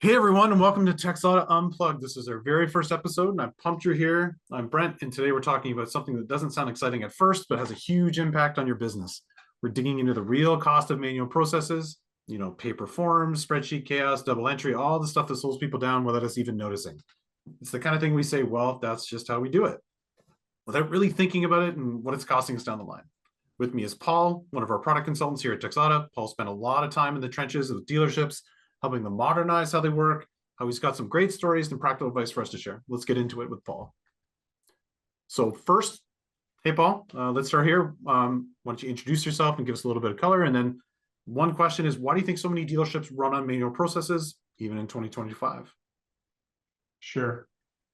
Hey everyone, and welcome to Texada Unplugged. This is our very first episode, and I'm pumped you're here. I'm Brent, and today we're talking about something that doesn't sound exciting at first, but has a huge impact on your business. We're digging into the real cost of manual processes, paper forms, spreadsheet chaos, double entry, all the stuff that slows people down without us even noticing. It's the kind of thing we say, well, that's just how we do it, without really thinking about it and what it's costing us down the line. With me is Paul, one of our product consultants here at Texada. Paul spent a lot of time in the trenches with dealerships, helping them modernize how they work, how he's got some great stories and practical advice for us to share. Let's get into it with Paul. So first, hey, Paul, let's start here. Why don't you introduce yourself and give us a little bit of color? And then one question is, why do you think so many dealerships run on manual processes, even in 2025? Sure.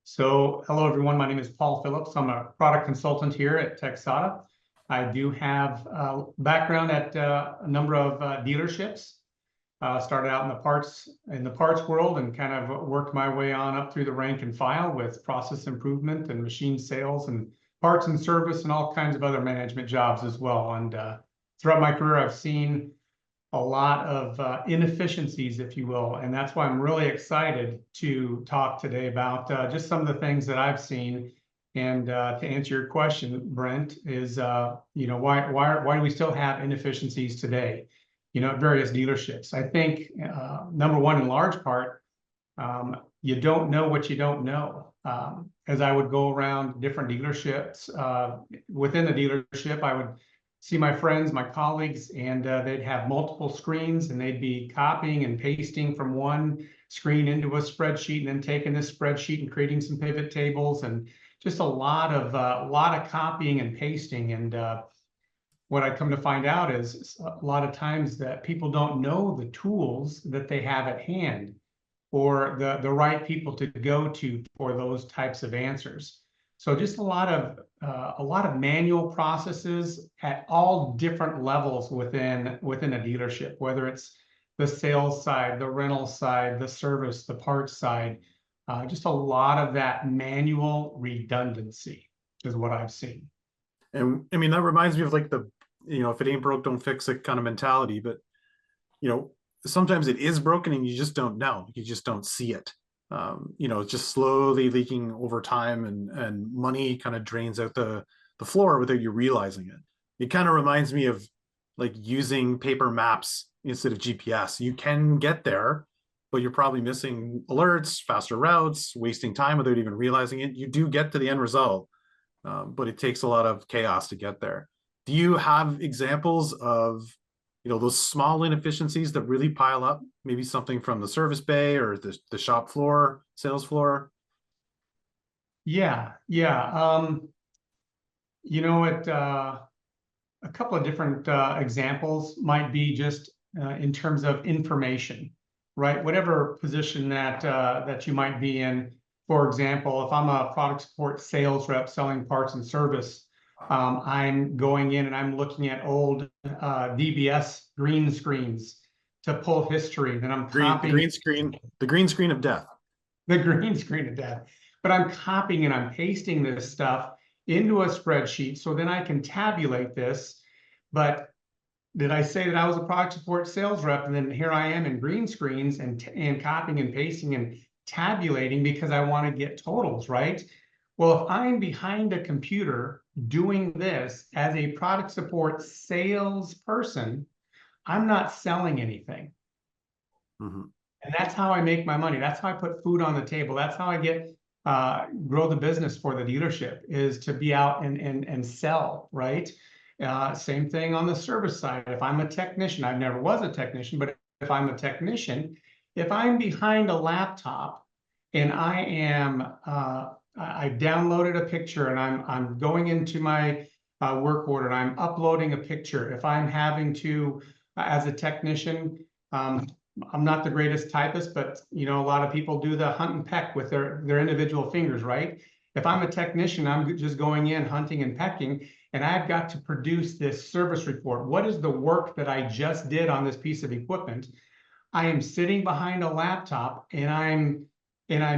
So hello, everyone. My name is Paul Phillips. I'm a product consultant here at Texada. I do have a background at a number of dealerships. Started out in the parts world and kind of worked my way on up through the rank and file with process improvement and machine sales and parts and service and all kinds of other management jobs as well. And throughout my career, I've seen a lot of inefficiencies, if you will. And that's why I'm really excited to talk today about just some of the things that I've seen. And to answer your question, Brent, is why do we still have inefficiencies today? At various dealerships. I think number one, in large part, you don't know what you don't know. As I would go around different dealerships, within the dealership, I would see my friends, my colleagues, and they'd have multiple screens, and they'd be copying and pasting from one screen into a spreadsheet, and then taking this spreadsheet and creating some pivot tables, and just a lot of copying and pasting. And what I come to find out is a lot of times that people don't know the tools that they have at hand or the right people to go to for those types of answers. So just a lot of manual processes at all different levels within a dealership, whether it's the sales side, the rental side, the service, the parts side, just a lot of that manual redundancy is what I've seen. And I mean, that reminds me of like if it ain't broke, don't fix it kind of mentality. But, sometimes it is broken and you just don't know. You just don't see it. It's just slowly leaking over time, and money kind of drains out the floor without you realizing it. It kind of reminds me of like using paper maps instead of GPS. You can get there, but you're probably missing alerts, faster routes, wasting time without even realizing it. You do get to the end result, but it takes a lot of chaos to get there. Do you have examples of those small inefficiencies that really pile up? Maybe something from the service bay or the shop floor, sales floor? Yeah. A couple of different examples might be just in terms of information, right? Whatever position that you might be in. For example, if I'm a product support sales rep selling parts and service, I'm going in and I'm looking at old DBS green screens to pull history. Then I'm copying the green screen of death. The green screen of death. But I'm copying and I'm pasting this stuff into a spreadsheet so then I can tabulate this. But did I say that I was a product support sales rep, and then here I am in green screens and copying and pasting and tabulating because I want to get totals, right? Well, if I'm behind a computer doing this as a product support salesperson, I'm not selling anything. Mm-hmm. And that's how I make my money. That's how I put food on the table. That's how I get grow the business for the dealership, is to be out and sell, right? Same thing on the service side. If I'm a technician, I never was a technician, but if I'm a technician, if I'm behind a laptop and I downloaded a picture and I'm going into my work order and I'm uploading a picture. If I'm having to, as a technician, I'm not the greatest typist, but a lot of people do the hunt and peck with their individual fingers, right? If I'm a technician, I'm just going in hunting and pecking, and I've got to produce this service report. What is the work that I just did on this piece of equipment? I am sitting behind a laptop and I'm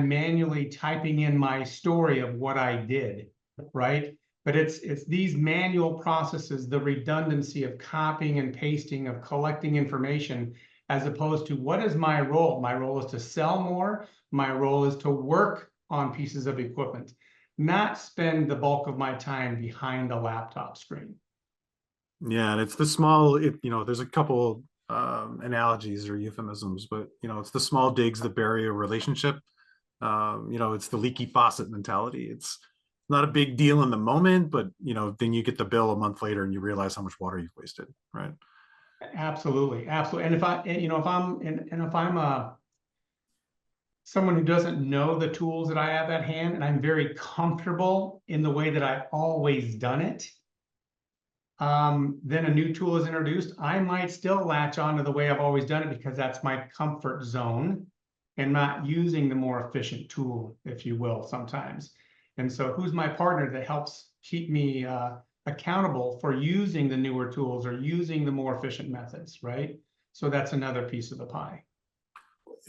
manually typing in my story of what I did, right? But it's these manual processes, the redundancy of copying and pasting, of collecting information as opposed to what is my role? My role is to sell more. My role is to work on pieces of equipment, not spend the bulk of my time behind a laptop screen. Yeah, and it's the small, there's a couple analogies or euphemisms, but it's the small digs that bury a relationship. It's the leaky faucet mentality. It's not a big deal in the moment, but then you get the bill a month later and you realize how much water you've wasted, right? Absolutely, absolutely. And if I, and, if I'm someone who doesn't know the tools that I have at hand, and I'm very comfortable in the way that I've always done it, then a new tool is introduced, I might still latch on to the way I've always done it because that's my comfort zone and not using the more efficient tool, if you will, sometimes. And so who's my partner that helps keep me accountable for using the newer tools or using the more efficient methods, right? So that's another piece of the pie.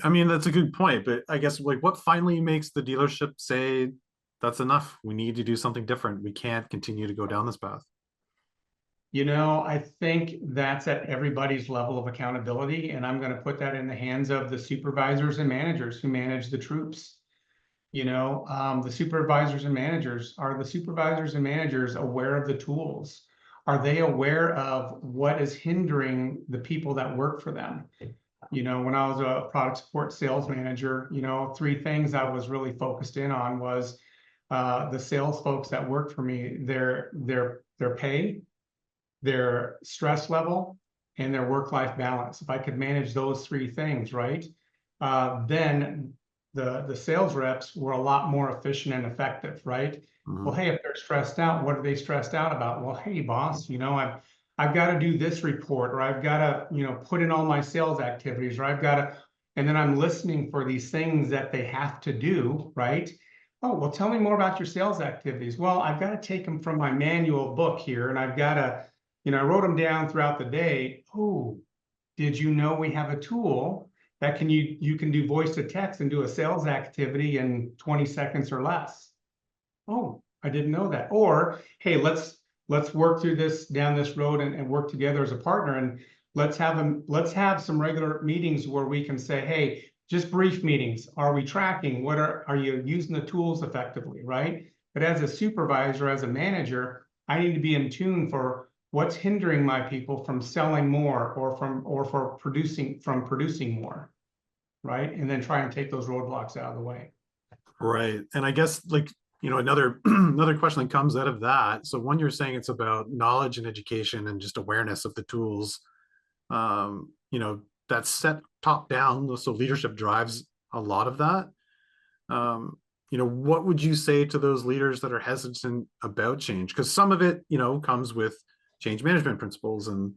I mean, that's a good point, but I guess like what finally makes the dealership say that's enough? We need to do something different. We can't continue to go down this path. I think that's at everybody's level of accountability, and I'm going to put that in the hands of the supervisors and managers who manage the troops. The supervisors and managers, are the supervisors and managers aware of the tools? Are they aware of what is hindering the people that work for them? When I was a product support sales manager, 3 things I was really focused in on was the sales folks that worked for me, their pay, their stress level, and their work-life balance. If I could manage those 3 things, right, then the sales reps were a lot more efficient and effective, right? Mhm. Well, hey, if they're stressed out, what are they stressed out about? Well, hey, boss, I've got to do this report, or I've got to, put in all my sales activities, or I've got to, and then I'm listening for these things that they have to do, right? Oh, well, tell me more about your sales activities. Well, I've got to take them from my manual book here, and I've got to, I wrote them down throughout the day. Oh, did you know we have a tool that you can do voice to text and do a sales activity in 20 seconds or less? Oh, I didn't know that. Or, hey, let's work through this down this road and work together as a partner, and let's have some regular meetings where we can say, hey, just brief meetings. Are we tracking? What are you using the tools effectively, right? But as a supervisor, as a manager, I need to be in tune for what's hindering my people from selling more or for producing more, right? And then try and take those roadblocks out of the way. Right. And I guess like, another another question that comes out of that. So when you're saying it's about knowledge and education and just awareness of the tools, that's set top down. So leadership drives a lot of that. What would you say to those leaders that are hesitant about change? Because some of it, comes with change management principles. And,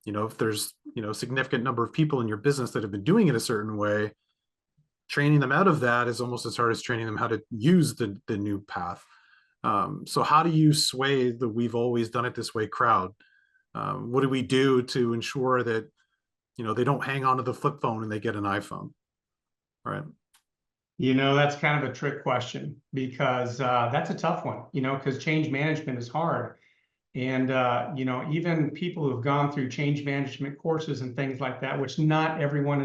if there's, significant number of people in your business that have been doing it a certain way, training them out of that is almost as hard as training them how to use the new path. So how do you sway the "we've always done it this way" crowd? What do we do to ensure that they don't hang on to the flip phone and they get an iPhone? Right. That's kind of a trick question because that's a tough one, because change management is hard. And, even people who have gone through change management courses and things like that, which not everyone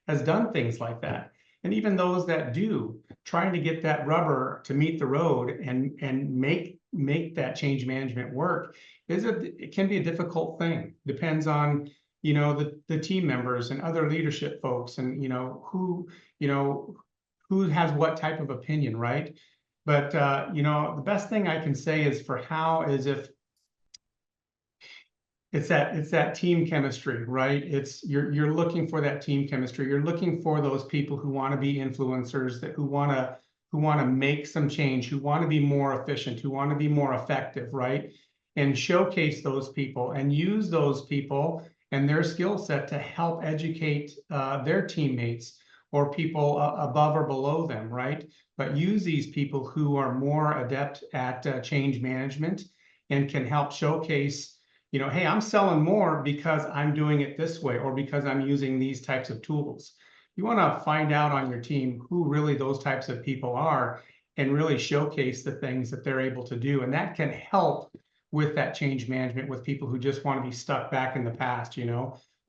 has done things like that. And even those that do, trying to get that rubber to meet the road and make that change management work it can be a difficult thing. Depends on, the team members and other leadership folks and, who has what type of opinion, right? But, the best thing I can say is if it's that team chemistry, right? You're looking for that team chemistry. You're looking for those people who want to be influencers, who want to make some change, who want to be more efficient, who want to be more effective, right? And showcase those people and use those people and their skill set to help educate their teammates or people above or below them, right? But use these people who are more adept at change management and can help showcase, hey, I'm selling more because I'm doing it this way or because I'm using these types of tools. You want to find out on your team who really those types of people are and really showcase the things that they're able to do. And that can help with that change management with people who just want to be stuck back in the past,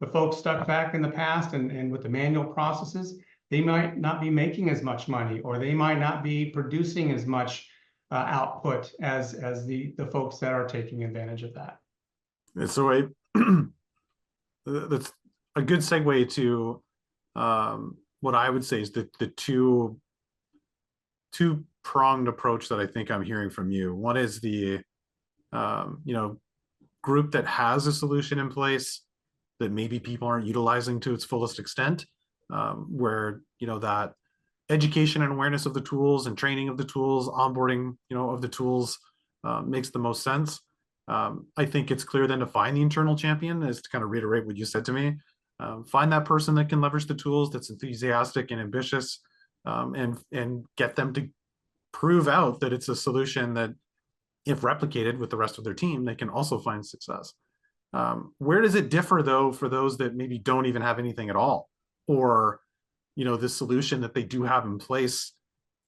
the folks stuck back in the past and with the manual processes, they might not be making as much money, or they might not be producing as much output as the folks that are taking advantage of that. And so that's a good segue to what I would say is the two pronged approach that I think I'm hearing from you. One is the group that has a solution in place that maybe people aren't utilizing to its fullest extent, where that education and awareness of the tools and training of the tools, onboarding of the tools makes the most sense. I think it's clear then to find the internal champion, is to kind of reiterate what you said to me. Find that person that can leverage the tools, that's enthusiastic and ambitious, and get them to prove out that it's a solution that, if replicated with the rest of their team, they can also find success. Where does it differ, though, for those that maybe don't even have anything at all, or this solution that they do have in place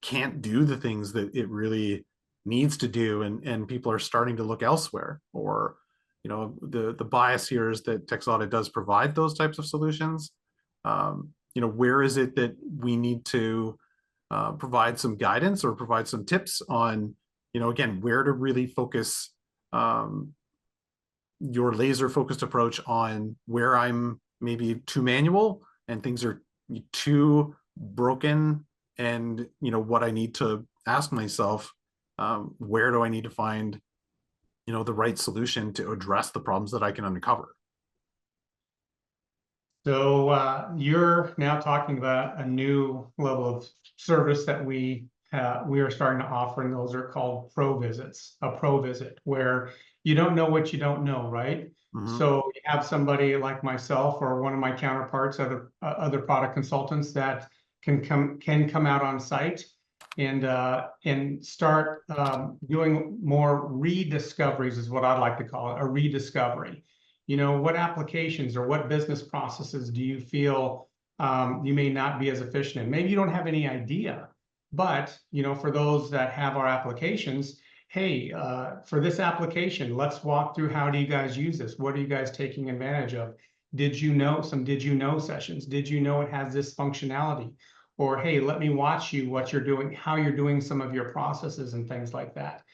can't do the things that it really needs to do, and people are starting to look elsewhere? Or the bias here is that Texada does provide those types of solutions. Where is it that we need to provide some guidance or provide some tips on, again, where to really focus your laser focused approach on where I'm maybe too manual and things are too broken, and what I need to ask myself, where do I need to find the right solution to address the problems that I can uncover? So you're now talking about a new level of service that we are starting to offer, and those are called pro visits. A pro visit where you don't know what you don't know, right? Mm-hmm. So you have somebody like myself or one of my counterparts, other product consultants that can come out on site and start doing more rediscoveries, is what I'd like to call it, a rediscovery. What applications or what business processes do you feel you may not be as efficient in? Maybe you don't have any idea, but for those that have our applications, hey, for this application, let's walk through, how do you guys use this? What are you guys taking advantage of? Did you know sessions? Did you know it has this functionality? Or hey, let me watch you, what you're doing, how you're doing some of your processes and things like that.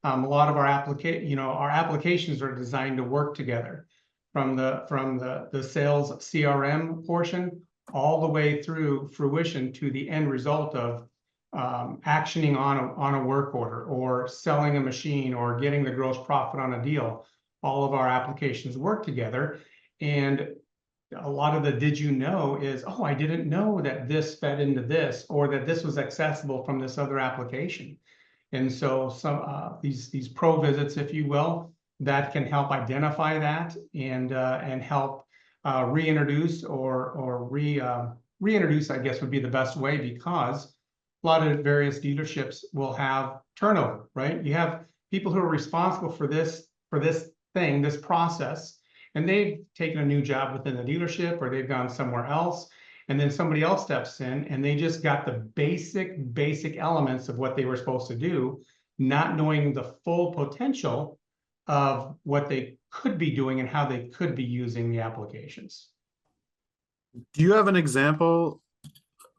A lot of our applications are designed to work together, from the sales CRM portion all the way through fruition to the end result of actioning on a work order, or selling a machine, or getting the gross profit on a deal. All of our applications work together, and a lot of the did you know is, oh, I didn't know that this fed into this, or that this was accessible from this other application. And so some these pro visits, if you will, that can help identify that and help reintroduce or reintroduce, I guess would be the best way, because a lot of various dealerships will have turnover, right? You have people who are responsible for this thing, this process, and they've taken a new job within the dealership, or they've gone somewhere else, and then somebody else steps in and they just got the basic elements of what they were supposed to do, not knowing the full potential of what they could be doing and how they could be using the applications. Do you have an example,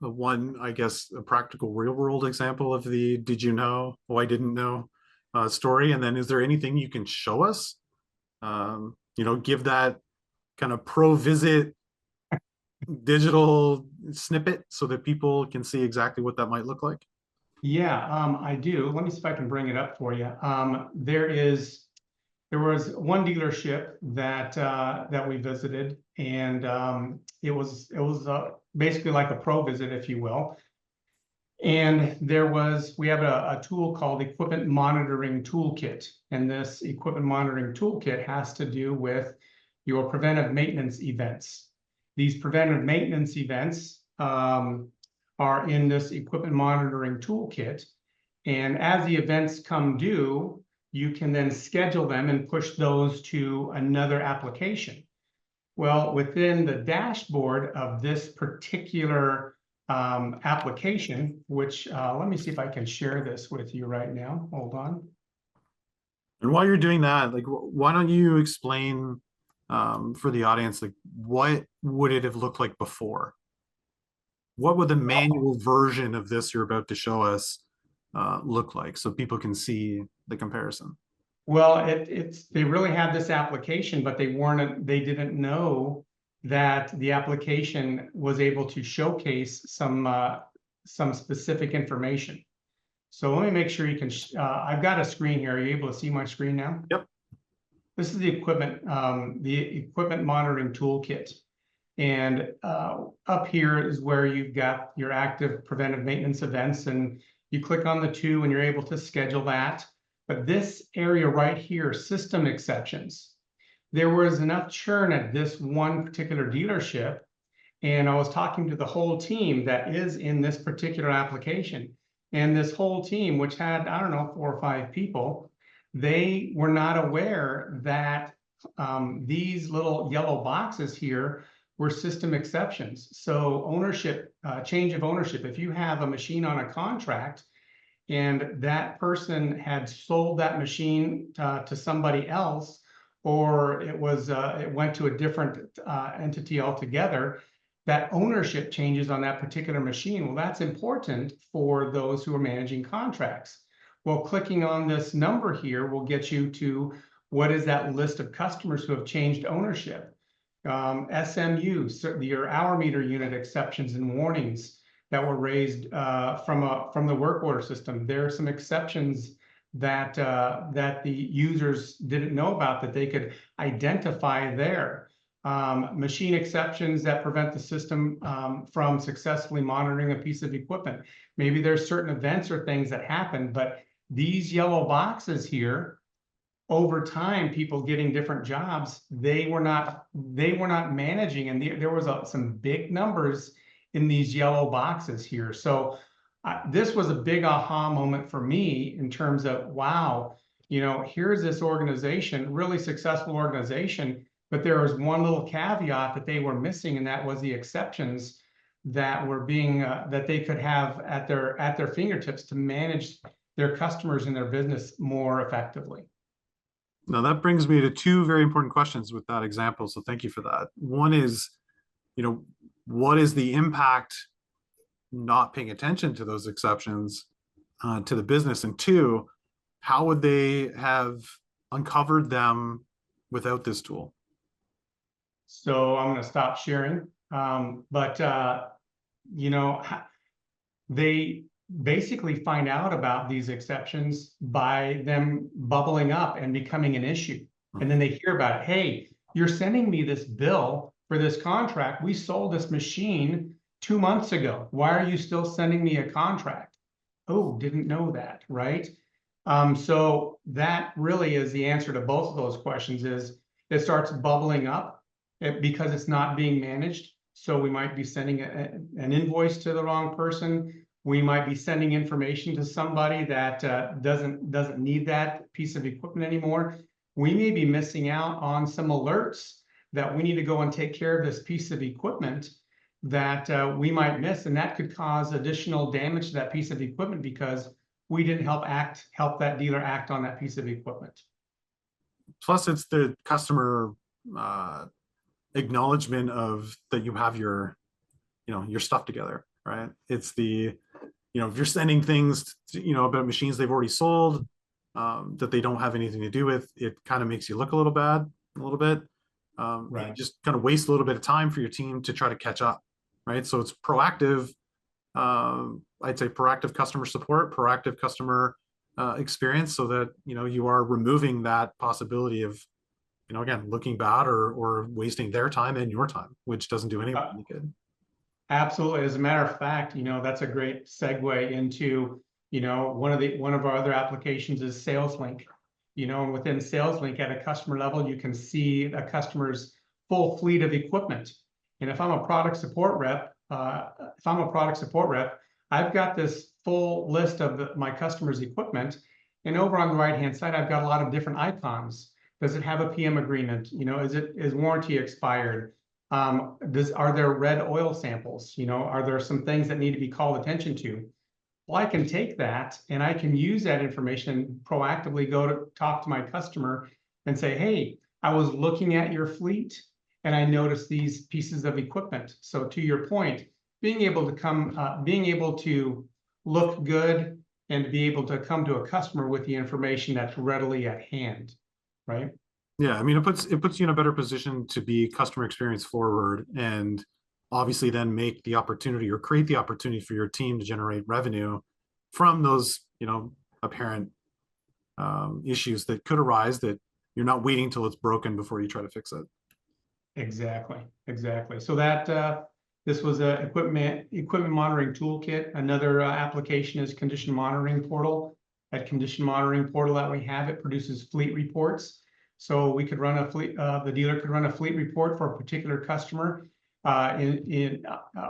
one, I guess, a practical real world example of the did you know, oh, I didn't know story? And then is there anything you can show us? Give that kind of pro visit digital snippet so that people can see exactly what that might look like. Yeah, I do. Let me see if I can bring it up for you. There was one dealership that we visited, and it was basically like a pro visit, if you will. And we have a tool called Equipment Monitoring Toolkit, and this Equipment Monitoring Toolkit has to do with your preventive maintenance events. These preventive maintenance events are in this Equipment Monitoring Toolkit, and as the events come due, you can then schedule them and push those to another application. Well, within the dashboard of this particular application, which let me see if I can share this with you right now. Hold on. And while you're doing that, like, why don't you explain for the audience, like what would it have looked like before? What would the manual version of this you're about to show us look like so people can see the comparison? Well, they really had this application, but they didn't know that the application was able to showcase some specific information. So let me make sure you can, I've got a screen here. Are you able to see my screen now? Yep. This is the equipment monitoring toolkit. And up here is where you've got your active preventive maintenance events, and you click on the two and you're able to schedule that. But this area right here, system exceptions, there was enough churn at this one particular dealership. And I was talking to the whole team that is in this particular application. And this whole team, which had, I don't know, 4 or 5 people, they were not aware that these little yellow boxes here were system exceptions. So ownership, change of ownership. If you have a machine on a contract and that person had sold that machine to somebody else, or it went to a different entity altogether, that ownership changes on that particular machine. Well, that's important for those who are managing contracts. Well, clicking on this number here will get you to what is that list of customers who have changed ownership. SMU, your hour meter unit exceptions and warnings that were raised from the work order system. There are some exceptions that the users didn't know about that they could identify there. Machine exceptions that prevent the system from successfully monitoring a piece of equipment. Maybe there's certain events or things that happen, but these yellow boxes here, over time, people getting different jobs, they were not managing, and there was some big numbers in these yellow boxes here. So this was a big aha moment for me in terms of, wow, here's this organization, really successful organization, but there was one little caveat that they were missing, and that was the exceptions that were being that they could have at their fingertips to manage their customers and their business more effectively. Now that brings me to 2 very important questions with that example. So thank you for that. One is, what is the impact not paying attention to those exceptions to the business? And 2, how would they have uncovered them without this tool? So I'm going to stop sharing. They basically find out about these exceptions by them bubbling up and becoming an issue. And then they hear about it. Hey, you're sending me this bill for this contract. We sold this machine 2 months ago. Why are you still sending me a contract? Oh, didn't know that, right? So that really is the answer to both of those questions. Is it starts bubbling up because it's not being managed. So we might be sending an invoice to the wrong person. We might be sending information to somebody that doesn't need that piece of equipment anymore. We may be missing out on some alerts that we need to go and take care of this piece of equipment that we might miss, and that could cause additional damage to that piece of equipment because we didn't help that dealer act on that piece of equipment. Plus, it's the customer acknowledgement of that you have your stuff together, right? It's the if you're sending things about machines they've already sold that they don't have anything to do with, it kind of makes you look a little bad, a little bit. Right. You just kind of waste a little bit of time for your team to try to catch up, right? So it's proactive. I'd say proactive customer support, proactive customer experience, so that you are removing that possibility of again looking bad or wasting their time and your time, which doesn't do anyone any good. Absolutely. As a matter of fact, that's a great segue into, one of our other applications is SalesLink. And within SalesLink at a customer level, you can see a customer's full fleet of equipment. And if I'm a product support rep, I've got this full list of my customer's equipment. And over on the right-hand side, I've got a lot of different icons. Does it have a PM agreement? Is warranty expired? Are there red oil samples? Are there some things that need to be called attention to? Well, I can take that and I can use that information and proactively go to talk to my customer and say, hey, I was looking at your fleet and I noticed these pieces of equipment. So to your point, being able to look good and be able to come to a customer with the information that's readily at hand, right? Yeah, I mean, it puts you in a better position to be customer experience forward, and obviously then make the opportunity or create the opportunity for your team to generate revenue from those, apparent issues that could arise, that you're not waiting till it's broken before you try to fix it. Exactly, exactly. So that this was a equipment monitoring toolkit. Another application is condition monitoring portal. That condition monitoring portal that we have, it produces fleet reports. So we could run a fleet. The dealer could run a fleet report for a particular customer in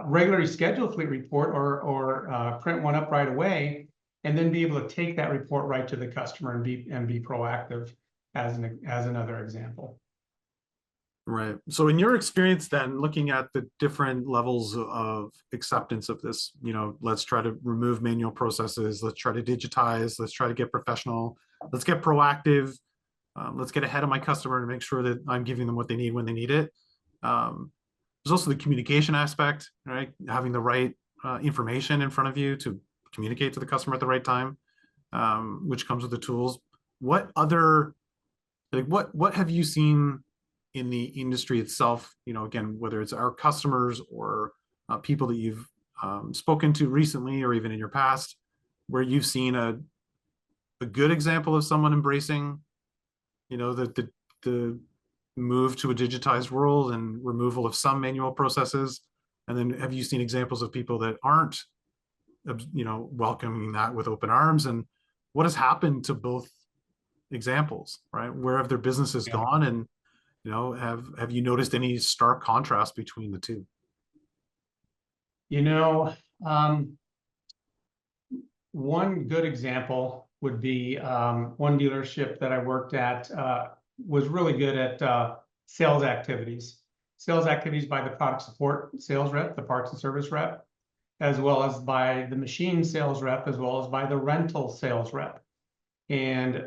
regularly scheduled fleet report, or print one up right away, and then be able to take that report right to the customer and be proactive, as another example. Right. So in your experience then, looking at the different levels of acceptance of this, let's try to remove manual processes, let's try to digitize, let's try to get professional, let's get proactive, let's get ahead of my customer and make sure that I'm giving them what they need when they need it. There's also the communication aspect, right? Having the right information in front of you to communicate to the customer at the right time, which comes with the tools. What other, what have you seen in the industry itself, again, whether it's our customers or people that you've spoken to recently or even in your past, where you've seen a good example of someone embracing, the move to a digitized world and removal of some manual processes? And then have you seen examples of people that aren't, welcoming that with open arms? And what has happened to both examples, right? Where have their businesses gone? And have you noticed any stark contrast between the two? One good example would be one dealership that I worked at was really good at sales activities. Sales activities by the product support sales rep, the parts and service rep, as well as by the machine sales rep, as well as by the rental sales rep. And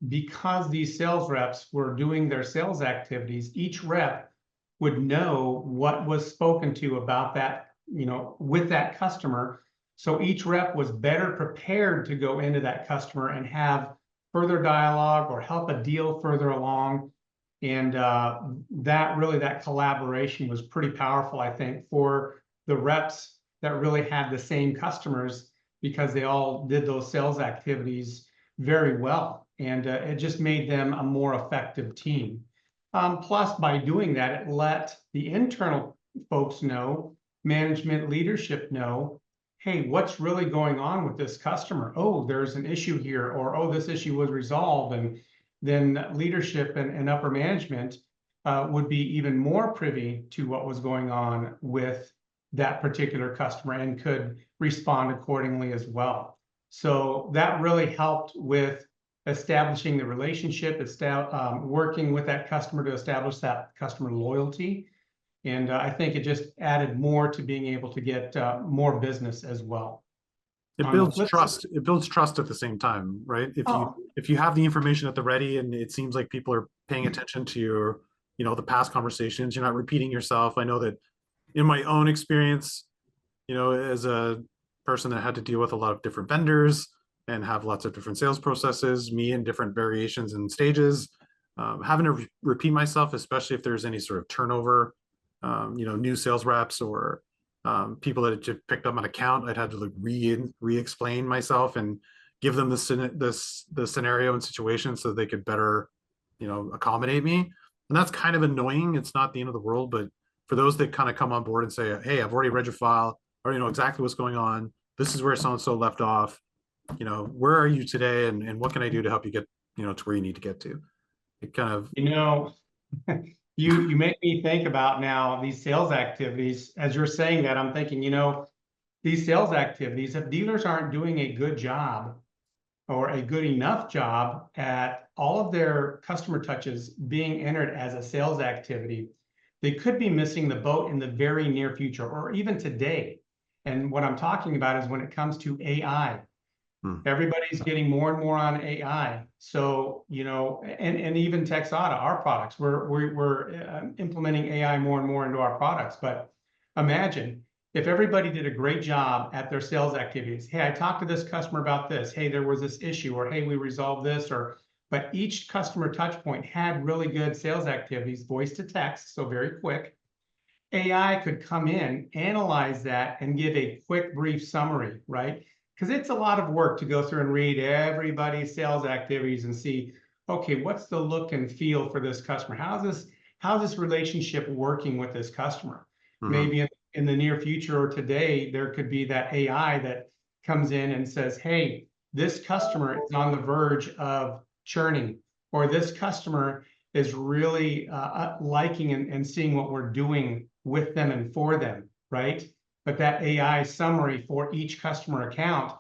because these sales reps were doing their sales activities, each rep would know what was spoken to about that, with that customer. So each rep was better prepared to go into that customer and have further dialogue or help a deal further along. And that collaboration was pretty powerful, I think, for the reps that really had the same customers, because they all did those sales activities very well. And it just made them a more effective team. Plus, by doing that, it let the internal folks know, management leadership know, hey, what's really going on with this customer? Oh, there's an issue here, or oh, this issue was resolved. And then leadership and upper management would be even more privy to what was going on with that particular customer and could respond accordingly as well. So that really helped with establishing the relationship, working with that customer to establish that customer loyalty. And I think it just added more to being able to get more business as well. It builds trust. It builds trust at the same time, right? If you have the information at the ready and it seems like people are paying attention to your, the past conversations, you're not repeating yourself. I know that in my own experience, as a person that had to deal with a lot of different vendors and have lots of different sales processes, me in different variations and stages, having to repeat myself, especially if there's any sort of turnover, new sales reps or people that had just picked up an account, I'd had to re-explain myself and give them the scenario and situation so they could better, accommodate me. And that's kind of annoying. It's not the end of the world, but for those that kind of come on board and say, hey, I've already read your file, or exactly what's going on. This is where so-and-so left off. Where are you today? And what can I do to help you get, to where you need to get to? It kind of, you make me think about now these sales activities. As you're saying that, I'm thinking, these sales activities, if dealers aren't doing a good job or a good enough job at all of their customer touches being entered as a sales activity, they could be missing the boat in the very near future or even today. And what I'm talking about is when it comes to AI. Hmm. Everybody's getting more and more on AI. So, and even Texada, our products, we're implementing AI more and more into our products. But imagine if everybody did a great job at their sales activities. Hey, I talked to this customer about this. Hey, there was this issue, or hey, we resolved this, but each customer touch point had really good sales activities, voice to text, so very quick. AI could come in, analyze that, and give a quick, brief summary, right? Because it's a lot of work to go through and read everybody's sales activities and see, okay, what's the look and feel for this customer? How's this relationship working with this customer? Maybe in the near future or today, there could be that AI that comes in and says, hey, this customer is on the verge of churning, or this customer is really liking and seeing what we're doing with them and for them, right? But that AI summary for each customer account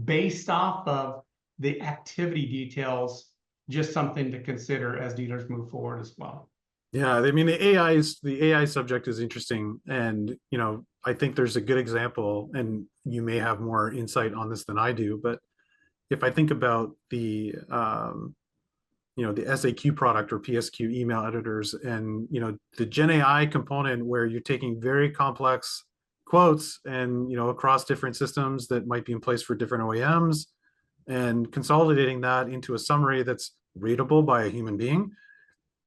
based off of the activity details, just something to consider as dealers move forward as well. Yeah, I mean the AI subject is interesting, and I think there's a good example, and you may have more insight on this than I do, but if I think about the SAQ product or PSQ email editors, and the Gen AI component where you're taking very complex quotes and across different systems that might be in place for different OEMs and consolidating that into a summary that's readable by a human being,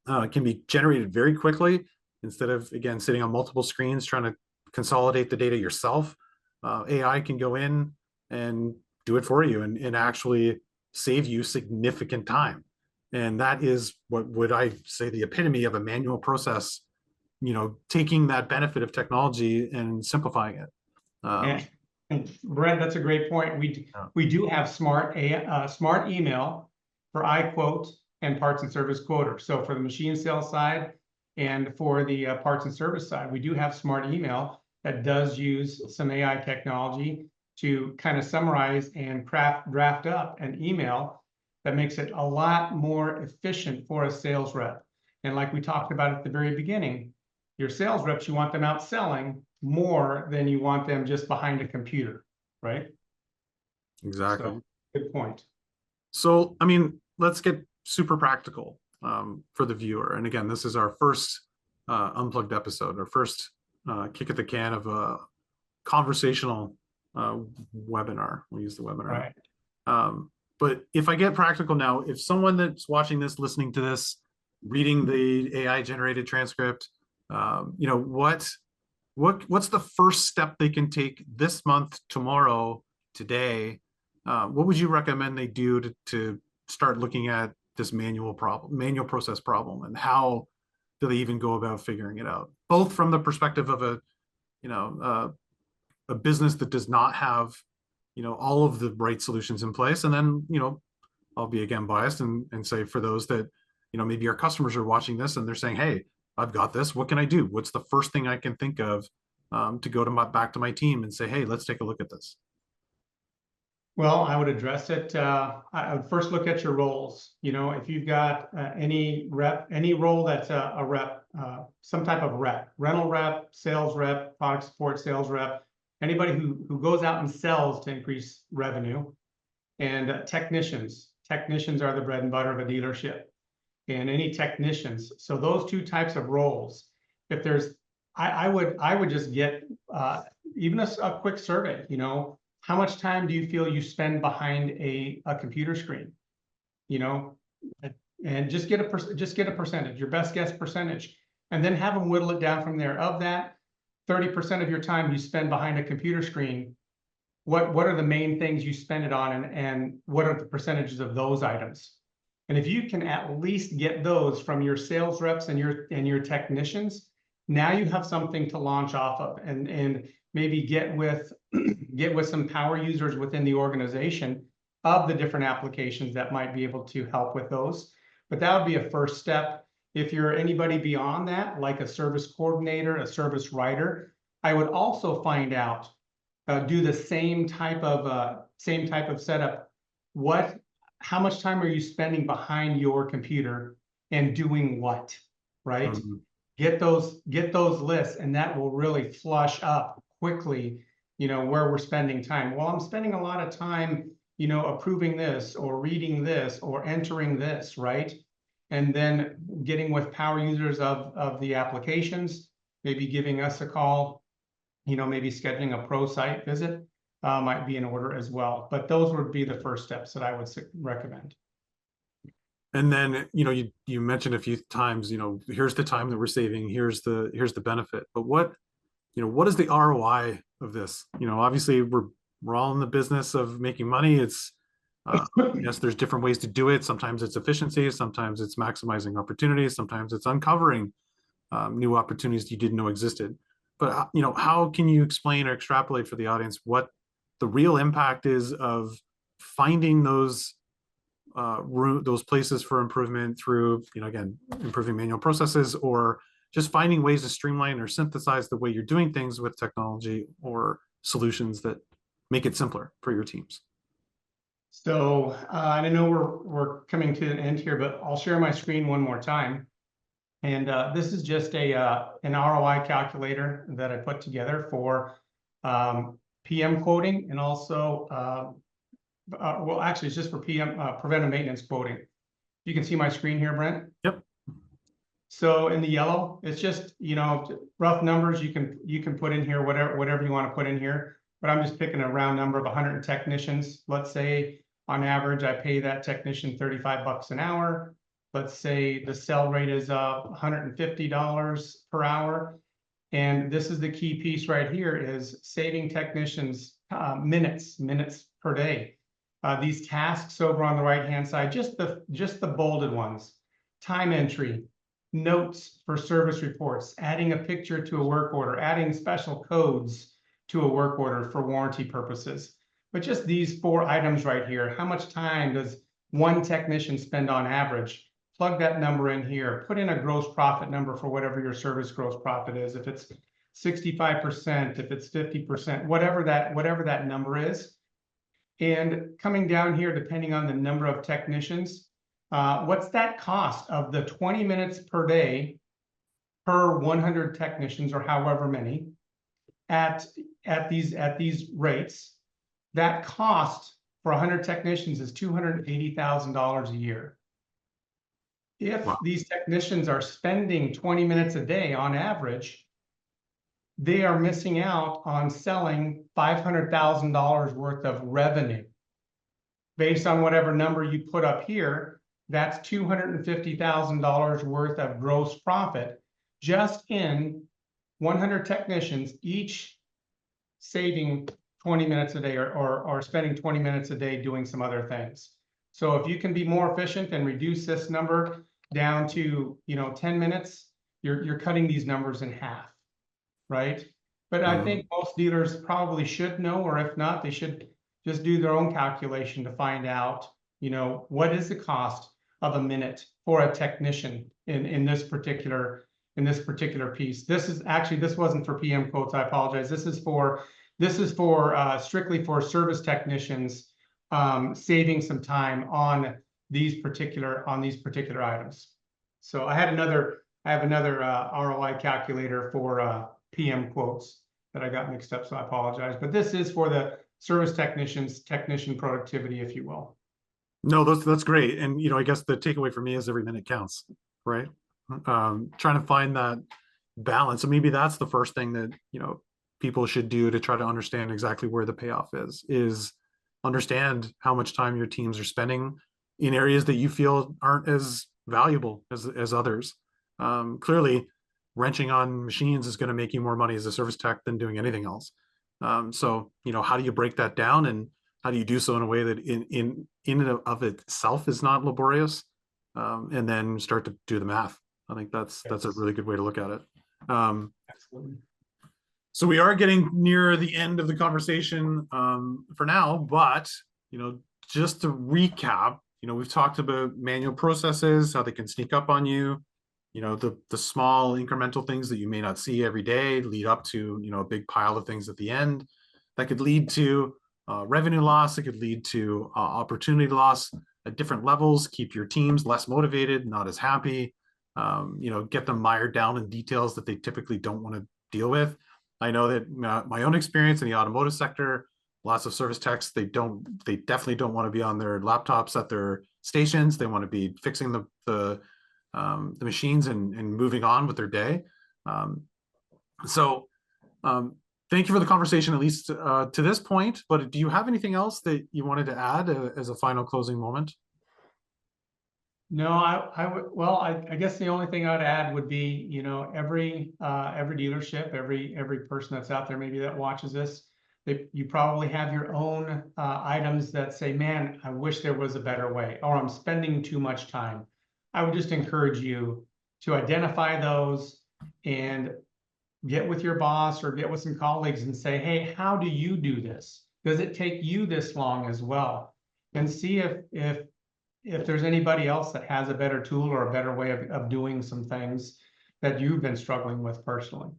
can be generated very quickly instead of, again, sitting on multiple screens trying to consolidate the data yourself. AI can go in and do it for you and actually save you significant time. And that is what would I say the epitome of a manual process, taking that benefit of technology and simplifying it. And Brent, that's a great point. We do have smart email for iQuote and parts and service quoter. So for the machine sales side and for the parts and service side, we do have smart email that does use some AI technology to kind of summarize and draft up an email that makes it a lot more efficient for a sales rep. And like we talked about at the very beginning, your sales reps, you want them out selling more than you want them just behind a computer, right? Exactly. So, good point. So, I mean, let's get super practical for the viewer. And again, this is our first Unplugged episode, our first kick at the can of a conversational webinar. We use the webinar. Right. But if I get practical now, if someone that's watching this, listening to this, reading the AI generated transcript, what's the first step they can take this month, tomorrow, today? What would you recommend they do to start looking at this manual process problem, and how do they even go about figuring it out? Both from the perspective of a business that does not have all of the right solutions in place, and then I'll be again biased and say for those that maybe our customers are watching this and they're saying, hey, I've got this, what can I do? What's the first thing I can think of to go to back to my team and say, hey, let's take a look at this? Well, I would address it. I would first look at your roles. If you've got any role that's a rep, some type of rep, rental rep, sales rep, product support sales rep, anybody who goes out and sells to increase revenue, and technicians. Technicians are the bread and butter of a dealership, and any technicians. So those two types of roles. If there's, I would just get even a quick survey. How much time do you feel you spend behind a computer screen? And just get a percentage, your best guess percentage, and then have them whittle it down from there. Of that 30% of your time you spend behind a computer screen, what are the main things you spend it on, and what are the percentages of those items? And if you can at least get those from your sales reps and your technicians, now you have something to launch off of, and maybe get with some power users within the organization of the different applications that might be able to help with those. But that would be a first step. If you're anybody beyond that, like a service coordinator, a service writer, I would also find out, do the same type of setup. How much time are you spending behind your computer and doing what, right? Mm-hmm. Get those lists, and that will really flush up quickly, where we're spending time. Well, I'm spending a lot of time approving this or reading this or entering this, right? And then getting with power users of the applications, maybe giving us a call, maybe scheduling a pro site visit might be in order as well. But those would be the first steps that I would recommend. And then, you mentioned a few times, here's the time that we're saving, here's the benefit. But what is the ROI of this? Obviously we're all in the business of making money. It's yes, there's different ways to do it. Sometimes it's efficiency, sometimes it's maximizing opportunities, sometimes it's uncovering new opportunities you didn't know existed. But how can you explain or extrapolate for the audience what the real impact is of finding those places for improvement through, again, improving manual processes, or just finding ways to streamline or synthesize the way you're doing things with technology or solutions that make it simpler for your teams? So I know we're coming to an end here, but I'll share my screen one more time. And this is just an ROI calculator that I put together for PM quoting, and also, well, actually, it's just for PM preventive maintenance quoting. You can see my screen here, Brent. Yep. So in the yellow, it's just, rough numbers. You can put in here whatever you want to put in here. But I'm just picking a round number of 100 technicians. Let's say on average, I pay that technician $35 an hour. Let's say the sell rate is $150 per hour. And this is the key piece right here, is saving technicians minutes per day. These tasks over on the right-hand side, just the bolded ones: time entry, notes for service reports, adding a picture to a work order, adding special codes to a work order for warranty purposes. But just these 4 items right here, how much time does one technician spend on average? Plug that number in here, put in a gross profit number for whatever your service gross profit is. If it's 65%, if it's 50%, whatever that number is. And coming down here, depending on the number of technicians, what's that cost of the 20 minutes per day per 100 technicians, or however many, at these rates? That cost for 100 technicians is $280,000 a year. If these technicians are spending 20 minutes a day on average, they are missing out on selling $500,000 worth of revenue. Based on whatever number you put up here, that's $250,000 worth of gross profit just in 100 technicians, each saving 20 minutes a day, or spending 20 minutes a day doing some other things. So if you can be more efficient and reduce this number down to 10 minutes, you're cutting these numbers in half, right? But I think most dealers probably should know, or if not, they should just do their own calculation to find out, what is the cost of a minute for a technician in this particular piece. This wasn't for PM quotes. I apologize. This is for strictly for service technicians, saving some time on these particular items. So I have another ROI calculator for PM quotes that I got mixed up, so I apologize. But this is for the service technician productivity, if you will. No, that's great. And I guess the takeaway for me is every minute counts, right? Trying to find that balance. So maybe that's the first thing that people should do to try to understand exactly where the payoff is understand how much time your teams are spending in areas that you feel aren't as valuable as others. Clearly, wrenching on machines is going to make you more money as a service tech than doing anything else. So how do you break that down, and how do you do so in a way that in and of itself is not laborious, and then start to do the math? I think that's a really good way to look at it. Absolutely. So we are getting near the end of the conversation for now, but just to recap, we've talked about manual processes, how they can sneak up on you, the small incremental things that you may not see every day lead up to a big pile of things at the end that could lead to revenue loss. It could lead to opportunity loss at different levels, keep your teams less motivated, not as happy, get them mired down in details that they typically don't want to deal with. I know that my own experience in the automotive sector, Lots of service techs, they definitely don't want to be on their laptops at their stations. They want to be fixing the machines and moving on with their day. So thank you for the conversation, at least to this point. But do you have anything else that you wanted to add as a final closing moment? No, I guess the only thing I'd add would be, you know, every dealership, every person that's out there maybe that watches this, you probably have your own items that say, man, I wish there was a better way, or I'm spending too much time. I would just encourage you to identify those and get with your boss or get with some colleagues and say, hey, how do you do this? Does it take you this long as well? And see if there's anybody else that has a better tool or a better way of doing some things that you've been struggling with personally.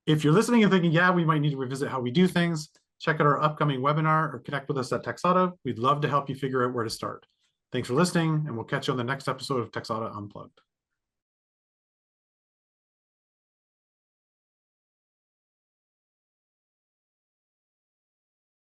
If you're listening and thinking, yeah, we might need to revisit how we do things, check out our upcoming webinar or connect with us at Texada. We'd love to help you figure out where to start. Thanks for listening, and we'll catch you on the next episode of Texada Unplugged.